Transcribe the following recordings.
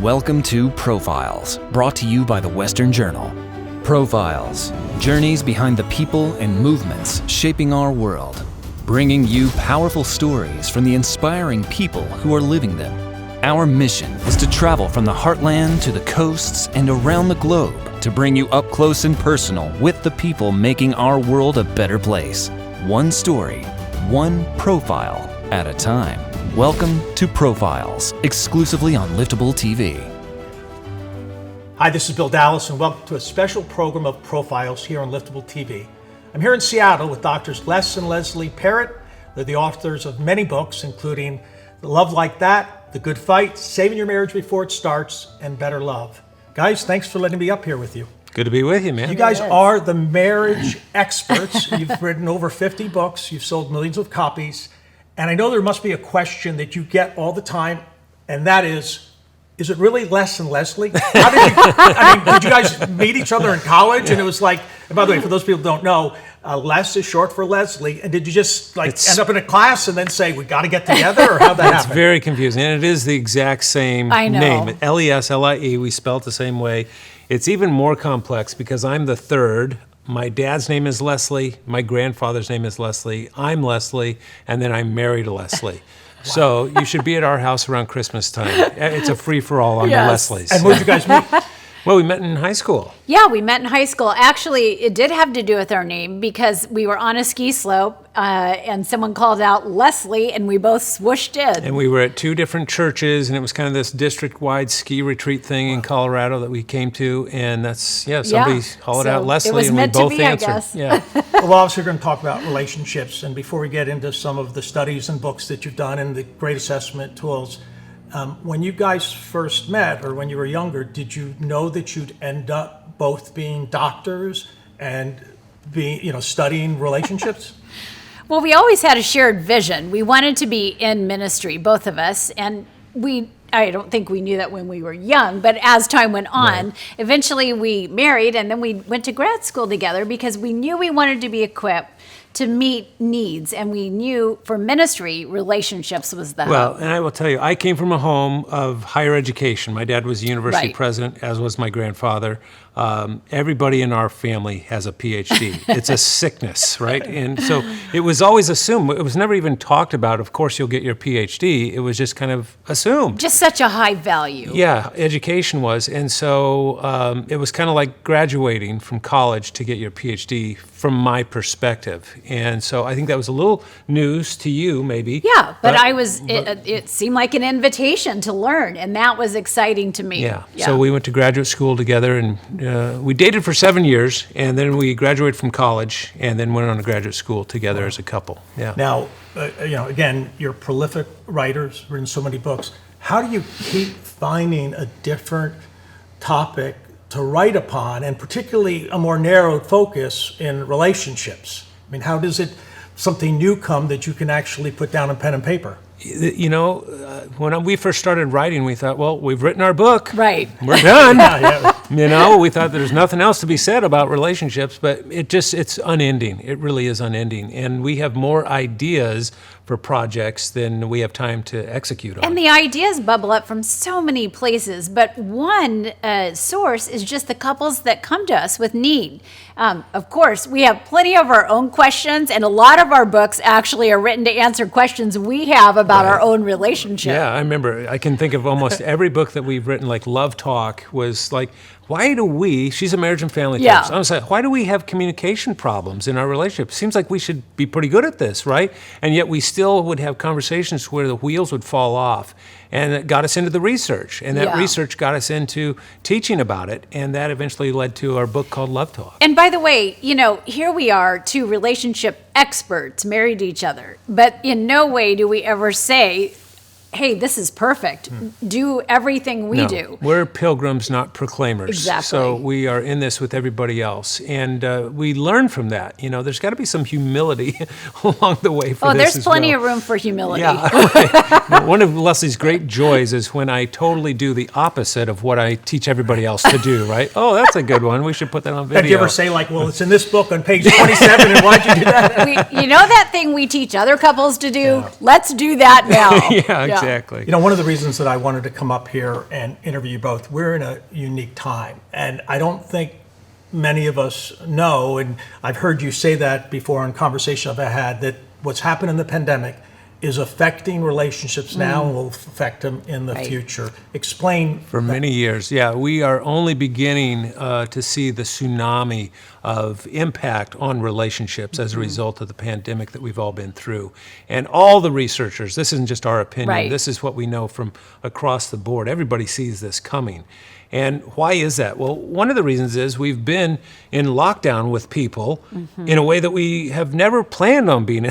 Welcome to Profiles, brought to you by the Western Journal. Profiles, journeys behind the people and movements shaping our world, bringing you powerful stories from the inspiring people who are living them. Our mission is to travel from the heartland to the coasts and around the globe to bring you up close and personal with the people making our world a better place. One story, one profile at a time. Welcome to Profiles, exclusively on Liftable TV. Hi, this is Bill Dallas, and welcome to a special program of Profiles here on Liftable TV. I'm here in Seattle with Doctors Les and Leslie Parrott. They're the authors of many books, including Love Like That, The Good Fight, Saving Your Marriage Before It Starts, and Better Love. Guys, thanks for letting me be up here with you. Good to be with you, man. You guys are the marriage experts. You've written over 50 books. You've sold millions of copies. And I know there must be a question that you get all the time, and that is it really Les and Leslie? Did you guys meet each other in college? And it was like, and by the way, for those people who don't know, Les is short for Leslie. And did you just end up in a class and then say, we got to get together, or how'd that happen? It's very confusing, and it is the exact same name. Leslie, we spell it the same way. It's even more complex because I'm the third. My dad's name is Leslie, my grandfather's name is Leslie, I'm Leslie, and then I'm married to Leslie. Wow. So you should be at our house around Christmas time. It's a free-for-all on the Leslies. And where did you guys meet? Well, we met in high school. Yeah, we met in high school. Actually, it did have to do with our name because we were on a ski slope and someone called out Leslie and we both swooshed in. And we were at two different churches, and it was kind of this district-wide ski retreat thing in Colorado that we came to. And somebody called out Leslie, and we both answered. I guess. Yeah. Well, obviously, we're going to talk about relationships. And before we get into some of the studies and books that you've done and the great assessment tools, when you guys first met, or when you were younger, did you know that you'd end up both being doctors and studying relationships? Well, we always had a shared vision. We wanted to be in ministry, both of us, and I don't think we knew that when we were young, but as time went on, eventually we married, and then we went to grad school together because we knew we wanted to be equipped to meet needs, and we knew for ministry, relationships was the Well, and I will tell you, I came from a home of higher education. My dad was a university president, as was my grandfather. Everybody in our family has a PhD. It's a sickness, right? And so it was always assumed. It was never even talked about, of course you'll get your PhD. It was just kind of assumed. Just such a high value. Yeah, education was. And so it was kind of like graduating from college to get your PhD from my perspective. And so I think that was a little news to you, maybe. Yeah, but it seemed like an invitation to learn, and that was exciting to me. Yeah. So we went to graduate school together, and we dated for 7 years, and then we graduated from college, and then went on to graduate school together as a couple. Yeah. Now, again, you're prolific writers, written so many books. How do you keep finding a different topic to write upon, and particularly a more narrowed focus in relationships? I mean, how does something new come that you can actually put down on pen and paper? When we first started writing, we thought, well, we've written our book. Right. We're done. We thought there's nothing else to be said about relationships, but it's unending. It really is unending. And we have more ideas for projects than we have time to execute on. And the ideas bubble up from so many places, but one source is just the couples that come to us with need. Of course, we have plenty of our own questions, and a lot of our books actually are written to answer questions we have about our own relationship. Yeah, I remember. I can think of almost every book that we've written, like Love Talk, was like, why do we, she's a marriage and family therapist, I was like, why do we have communication problems in our relationship? Seems like we should be pretty good at this, right? And yet we still would have conversations where the wheels would fall off. And it got us into the research, and that research got us into teaching about it, and that eventually led to our book called Love Talk. And by the way, here we are, two relationship experts married to each other, but in no way do we ever say, hey, this is perfect. Do everything we do. We're pilgrims, not proclaimers. Exactly. So we are in this with everybody else. And we learn from that. There's got to be some humility along the way for this there's as plenty well. of room for humility. Yeah. Now, one of Leslie's great joys is when I totally do the opposite of what I teach everybody else to do, right? Oh, that's a good one. We should put that on video. Did you ever say, it's in this book on page 27, and why'd you do that? That thing we teach other couples to do? Yeah. Let's do that now. Yeah, Exactly. You know, one of the reasons that I wanted to come up here and interview you both, we're in a unique time. And I don't think many of us know, and I've heard you say that before in conversations I've had, that what's happened in the pandemic is affecting relationships now and will affect them in the future. Explain. For many years, yeah. We are only beginning to see the tsunami of impact on relationships as a result of the pandemic that we've all been through. And all the researchers, this isn't just our opinion, Right. this is what we know from across the board. Everybody sees this coming. And why is that? Well, one of the reasons is we've been in lockdown with people in a way that we have never planned on being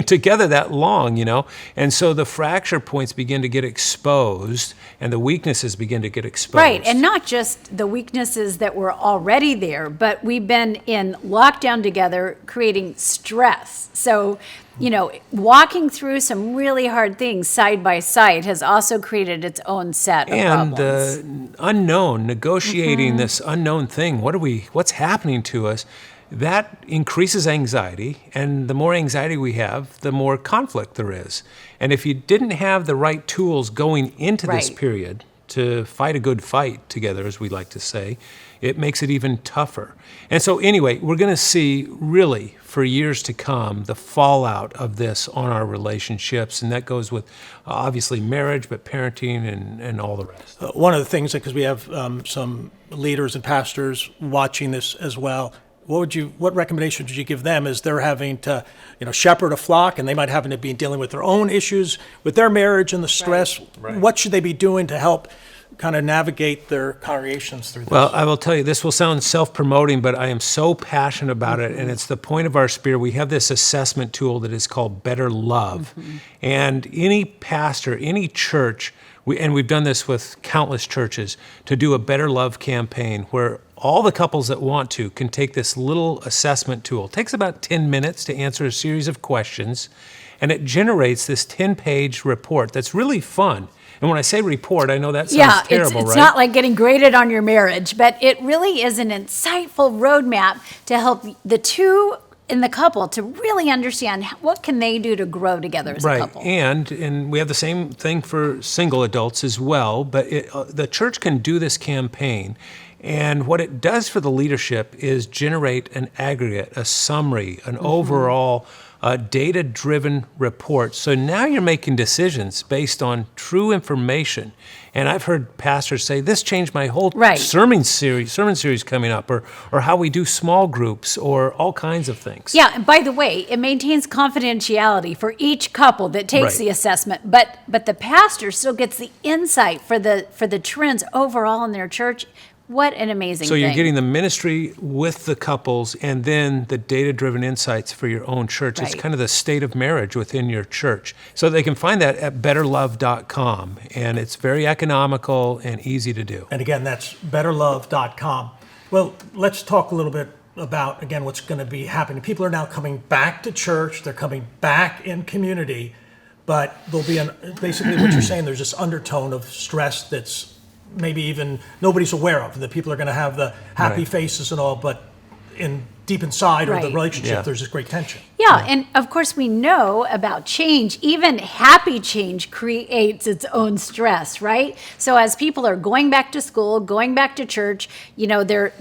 together that long, you know? And so the fracture points begin to get exposed and the weaknesses begin to get exposed. Right, and not just the weaknesses that were already there, but we've been in lockdown together, creating stress. So, you know, walking through some really hard things side by side has also created its own set of And problems. the unknown, negotiating this unknown thing, what's happening to us, that increases anxiety. And the more anxiety we have, the more conflict there is. And if you didn't have the right tools going into this Right. period to fight a good fight together, as we like to say, it makes it even tougher. And so anyway, we're going to see really for years to come the fallout of this on our relationships. And that goes with obviously marriage, but parenting and all the rest. One of the things, because we have some leaders and pastors watching this as well, what recommendation would you give them as they're having to, you know, shepherd a flock, and they might happen to be dealing with their own issues with their marriage and the stress? Right. What should they be doing to help kind of navigate their congregations through this? Well, I will tell you, this will sound self-promoting, but I am so passionate about it, and it's the point of our spirit. We have this assessment tool that is called Better Love. And any pastor, any church, we've done this with countless churches, to do a Better Love campaign where all the couples that want to can take this little assessment tool. It takes about 10 minutes to answer a series of questions, and it generates this 10-page report that's really fun. And when I say report, I know that sounds terrible, it's right? not like getting graded on your marriage, but it really is an insightful roadmap to help the two in the couple to really understand what can they do to grow together as a couple. And we have the same thing for single adults as well, but the church can do this campaign. And what it does for the leadership is generate an aggregate, a summary, an overall data-driven report. So now you're making decisions based on true information. And I've heard pastors say, this changed my whole sermon series coming up, or how we do small groups, or all kinds of things. Yeah, and by the way, it maintains confidentiality for each couple that takes the assessment, but the pastor still gets the insight for the trends overall in their church. What an amazing thing. So you're getting the ministry with the couples and then the data-driven insights for your own church. It's kind of the state of marriage within your church. So they can find that at betterlove.com, and it's very economical and easy to do. And again, that's betterlove.com. Well, let's talk a little bit about, again, what's going to be happening. People are now coming back to church. They're coming back in community, but there'll be basically what you're saying, there's this undertone of stress that's maybe even nobody's aware of. That people are going to have the happy faces and all, but deep inside of the relationship, there's this great tension. Yeah, and of course we know about change. Even happy change creates its own stress, right? So as people are going back to school, going back to church, you know, they're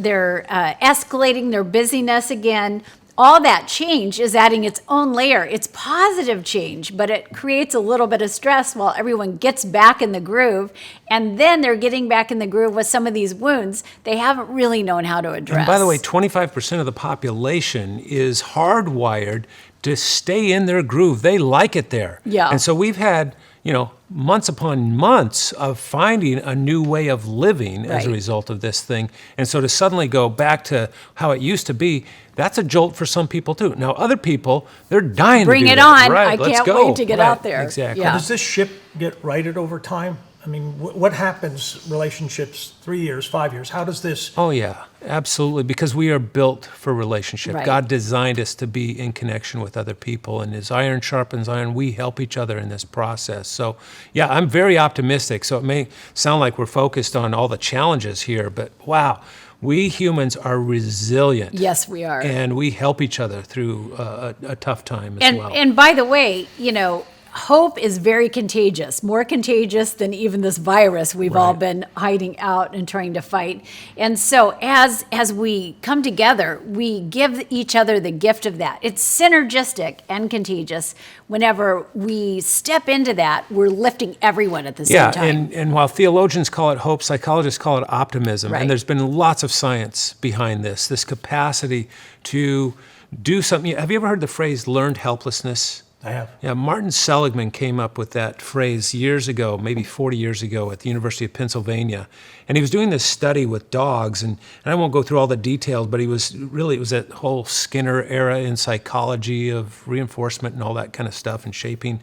escalating their busyness again. All that change is adding its own layer. It's positive change, but it creates a little bit of stress while everyone gets back in the groove. And then they're getting back in the groove with some of these wounds they haven't really known how to address. And by the way, 25% of the population is hardwired to stay in their groove. They like it there. Yeah. And so we've had, you know, months upon months of finding a new way of living as a result of this thing. And so to suddenly go back to how it used to be, that's a jolt for some people too. Now other people, they're dying Bring to do it that. on. Right, I let's can't go. wait to get out there. Exactly. Yeah. Does this ship get righted over time? I mean, what happens, relationships, 3 years, 5 years? How does this? Oh, yeah, absolutely. Because we are built for relationship. Right. God God designed us to be in connection with other people. And as iron sharpens iron, we help each other in this process. So, yeah, I'm very optimistic. So it may sound like we're focused on all the challenges here, but wow, we humans are resilient. Yes, we are. And we help each other through a tough time as well. And by the way, you know, hope is very contagious, more contagious than even this virus we've all Right. been hiding out and trying to fight. And so as we come together, we give each other the gift of that. It's synergistic and contagious. Whenever we step into that, we're lifting everyone at the same time. and while theologians call it hope, psychologists call it optimism. Right. And there's been lots of science behind this capacity to do something. Have you ever heard the phrase learned helplessness? I have. Yeah, Martin Seligman came up with that phrase years ago, maybe 40 years ago at the University of Pennsylvania. And he was doing this study with dogs, and I won't go through all the details, but it was that whole Skinner era in psychology of reinforcement and all that kind of stuff and shaping.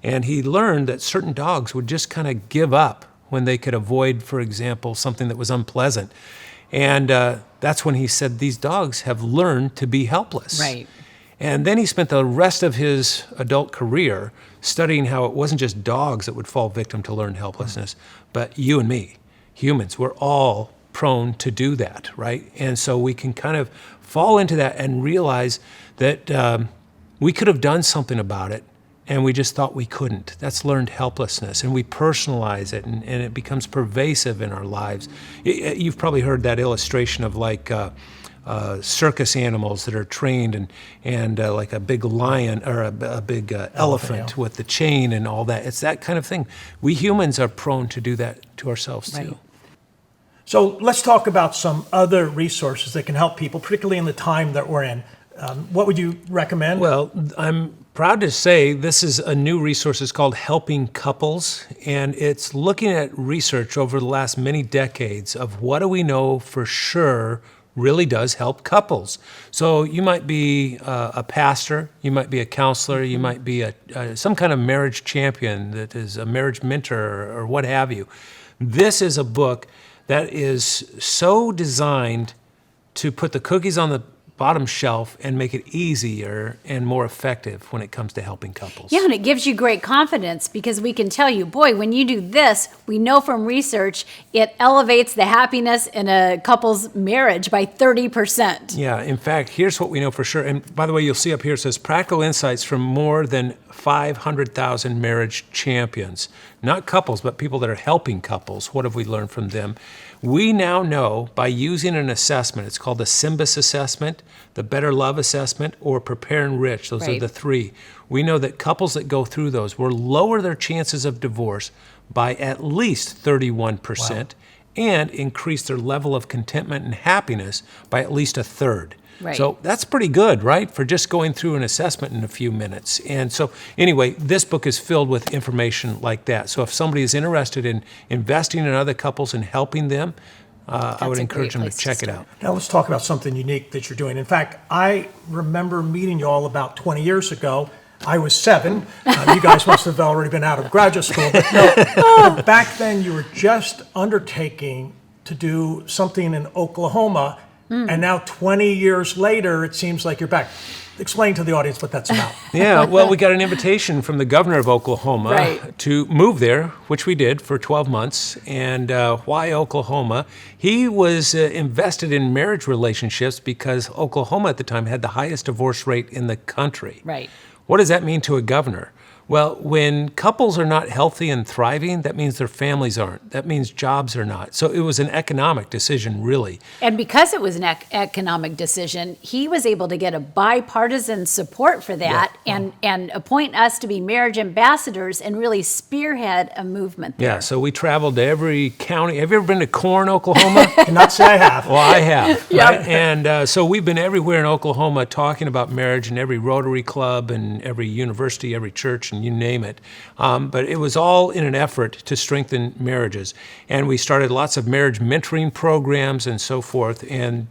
And he learned that certain dogs would just kind of give up when they could avoid, for example, something that was unpleasant. And that's when he said these dogs have learned to be helpless. Right. And then he spent the rest of his adult career studying how it wasn't just dogs that would fall victim to learned helplessness, but you and me, humans, we're all prone to do that, right? And so we can kind of fall into that and realize that we could have done something about it, and we just thought we couldn't. That's learned helplessness, and we personalize it, and it becomes pervasive in our lives. You've probably heard that illustration of like circus animals that are trained and like a big lion or a big elephant yeah. with the chain and all that. It's that kind of thing. We humans are prone to do that to ourselves too. Right. So let's talk about some other resources that can help people, particularly in the time that we're in. What would you recommend? Well, I'm proud to say this is a new resource. It's called Helping Couples, and it's looking at research over the last many decades of what do we know for sure really does help couples. So you might be a pastor, you might be a counselor, you might be some kind of marriage champion that is a marriage mentor or what have you. This is a book that is so designed to put the cookies on the bottom shelf and make it easier and more effective when it comes to helping couples. Yeah, and it gives you great confidence because we can tell you, boy, when you do this, we know from research, it elevates the happiness in a couple's marriage by 30%. Yeah, in fact, here's what we know for sure. And by the way, you'll see up here, it says practical insights from more than 500,000 marriage champions. Not couples, but people that are helping couples. What have we learned from them? We now know by using an assessment, it's called the SYMBIS assessment, the Better Love assessment, or Prepare and Rich. Those are Right. the three. We know that couples that go through those will lower their chances of divorce by at least 31% and increase their level of contentment and happiness by at least a third. Right. So that's pretty good, right? For just going through an assessment in a few minutes. And so anyway, this book is filled with information like that. So if somebody is interested in investing in other couples and helping them, I would a encourage great them to place to check it start. out. Now let's talk about something unique that you're doing. In fact, I remember meeting you all about 20 years ago. I was 7. You guys must have already been out of graduate school. But no, back then you were just undertaking to do something in Oklahoma. And now 20 years later, it seems like you're back. Explain to the audience what that's about. Yeah, well, we got an invitation from the governor of Oklahoma Right. to move there, which we did for 12 months. And why Oklahoma? He was invested in marriage relationships because Oklahoma at the time had the highest divorce rate in the country. Right. What does that mean to a governor? Well, when couples are not healthy and thriving, that means their families aren't. That means jobs are not. So it was an economic decision, really. And because it was an economic decision, he was able to get a bipartisan support for that and appoint us to be marriage ambassadors and really spearhead a movement there. Yeah, so we traveled to every county. Have you ever been to Corn, Oklahoma? Cannot say I have. Well, I have. Right? And so we've been everywhere in Oklahoma talking about marriage in every Rotary Club and every university, every church, and you name it. But it was all in an effort to strengthen marriages. And we started lots of marriage mentoring programs and so forth. And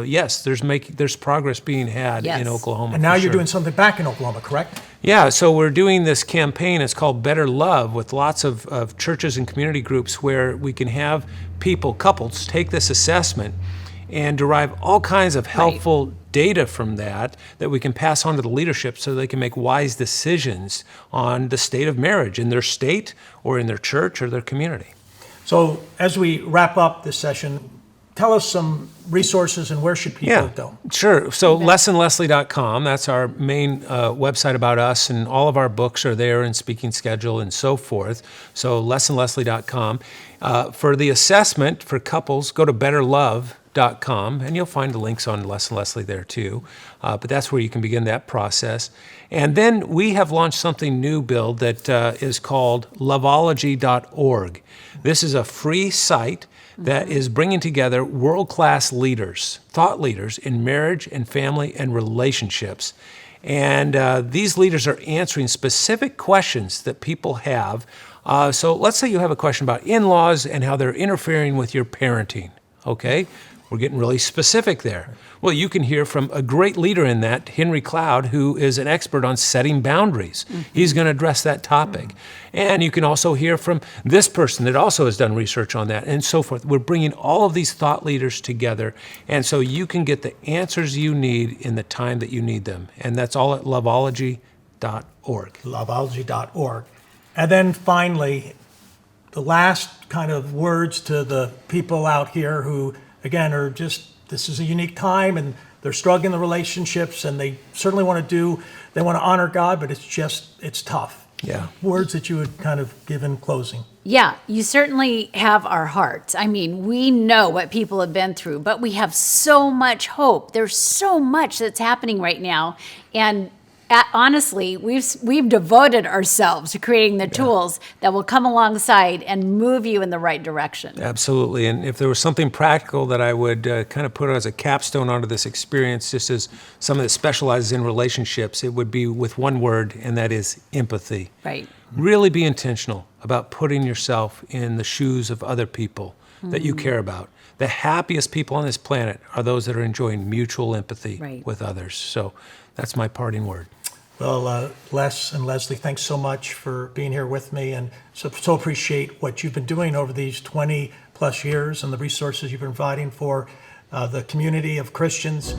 yes, there's progress being had Yes. in Oklahoma. And now for you're sure. doing something back in Oklahoma, correct? Yeah, so we're doing this campaign. It's called Better Love with lots of churches and community groups where we can have people, couples, take this assessment and derive all kinds of helpful data from that we can pass on to the leadership so they can make wise decisions on the state of marriage in their state or in their church or their community. So as we wrap up this session, tell us some resources and where should people go? Sure. So LesonLeslie.com, that's our main website about us, and all of our books are there and speaking schedule and so forth. So LesonLeslie.com. For the assessment for couples, go to BetterLove.com, and you'll find the links on Lesson Leslie there too. But that's where you can begin that process. And then we have launched something new, Bill, that is called Loveology.org. This is a free site that is bringing together world-class leaders, thought leaders in marriage and family and relationships. And these leaders are answering specific questions that people have. So let's say you have a question about in-laws and how they're interfering with your parenting, okay? We're getting really specific there. Well, you can hear from a great leader in that, Henry Cloud, who is an expert on setting boundaries. He's going to address that topic. And you can also hear from this person that also has done research on that and so forth. We're bringing all of these thought leaders together, and so you can get the answers you need in the time that you need them. And that's all at loveology.org. Loveology.org. And then finally, the last kind of words to the people out here who, again, are just, this is a unique time and they're struggling in the relationships and they certainly want to honor God, but it's tough. Yeah. Words that you would kind of give in closing. Yeah, you certainly have our hearts. I mean, we know what people have been through, but we have so much hope. There's so much that's happening right now. And honestly, we've devoted ourselves to creating the tools that will come alongside and move you in the right direction. Absolutely. And if there was something practical that I would kind of put as a capstone onto this experience, just as someone that specializes in relationships, it would be with one word, and that is empathy. Right. Really be intentional about putting yourself in the shoes of other people that you care about. The happiest people on this planet are those that are enjoying mutual empathy with others. So that's my parting word. Well, Les and Leslie, thanks so much for being here with me, and so appreciate what you've been doing over these 20 plus years and the resources you've been providing for the community of Christians.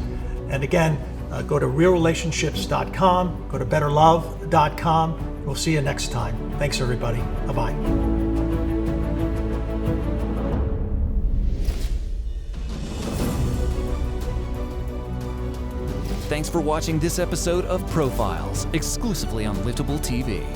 And again, go to realrelationships.com, go to betterlove.com. We'll see you next time. Thanks, everybody. Bye-bye. Thanks for watching this episode of Profiles, exclusively on Liftable TV.